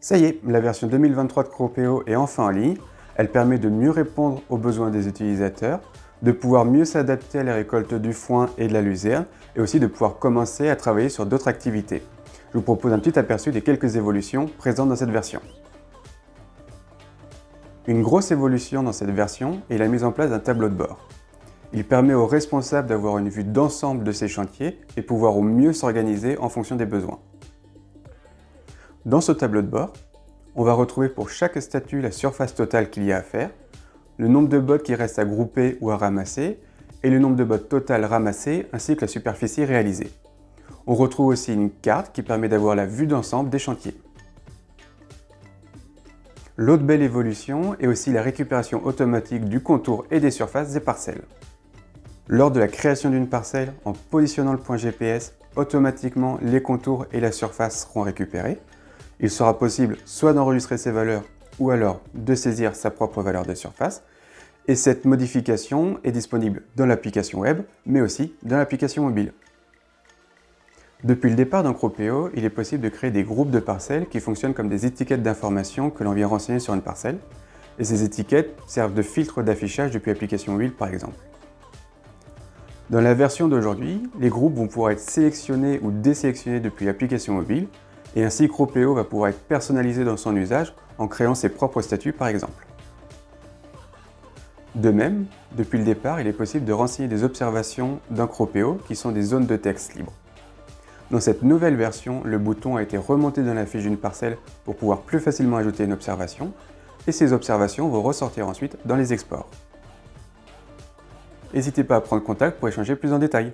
Ça y est, la version 2023 de Cropéo est enfin en ligne. Elle permet de mieux répondre aux besoins des utilisateurs, de pouvoir mieux s'adapter à la récolte du foin et de la luzerne, et aussi de pouvoir commencer à travailler sur d'autres activités. Je vous propose un petit aperçu des quelques évolutions présentes dans cette version. Une grosse évolution dans cette version est la mise en place d'un tableau de bord. Il permet aux responsables d'avoir une vue d'ensemble de ces chantiers et pouvoir au mieux s'organiser en fonction des besoins. Dans ce tableau de bord, on va retrouver pour chaque statut la surface totale qu'il y a à faire, le nombre de bottes qui restent à grouper ou à ramasser, et le nombre de bottes totales ramassées ainsi que la superficie réalisée. On retrouve aussi une carte qui permet d'avoir la vue d'ensemble des chantiers. L'autre belle évolution est aussi la récupération automatique du contour et des surfaces des parcelles. Lors de la création d'une parcelle, en positionnant le point GPS, automatiquement les contours et la surface seront récupérés. Il sera possible soit d'enregistrer ces valeurs ou alors de saisir sa propre valeur de surface. Et cette modification est disponible dans l'application web, mais aussi dans l'application mobile. Depuis le départ dans Cropéo, il est possible de créer des groupes de parcelles qui fonctionnent comme des étiquettes d'information que l'on vient renseigner sur une parcelle. Et ces étiquettes servent de filtre d'affichage depuis l'application mobile par exemple. Dans la version d'aujourd'hui, les groupes vont pouvoir être sélectionnés ou désélectionnés depuis l'application mobile, et ainsi Cropéo va pouvoir être personnalisé dans son usage en créant ses propres statuts par exemple. De même, depuis le départ, il est possible de renseigner des observations dans Cropéo qui sont des zones de texte libres. Dans cette nouvelle version, le bouton a été remonté dans la fiche d'une parcelle pour pouvoir plus facilement ajouter une observation, et ces observations vont ressortir ensuite dans les exports. N'hésitez pas à prendre contact pour échanger plus en détail.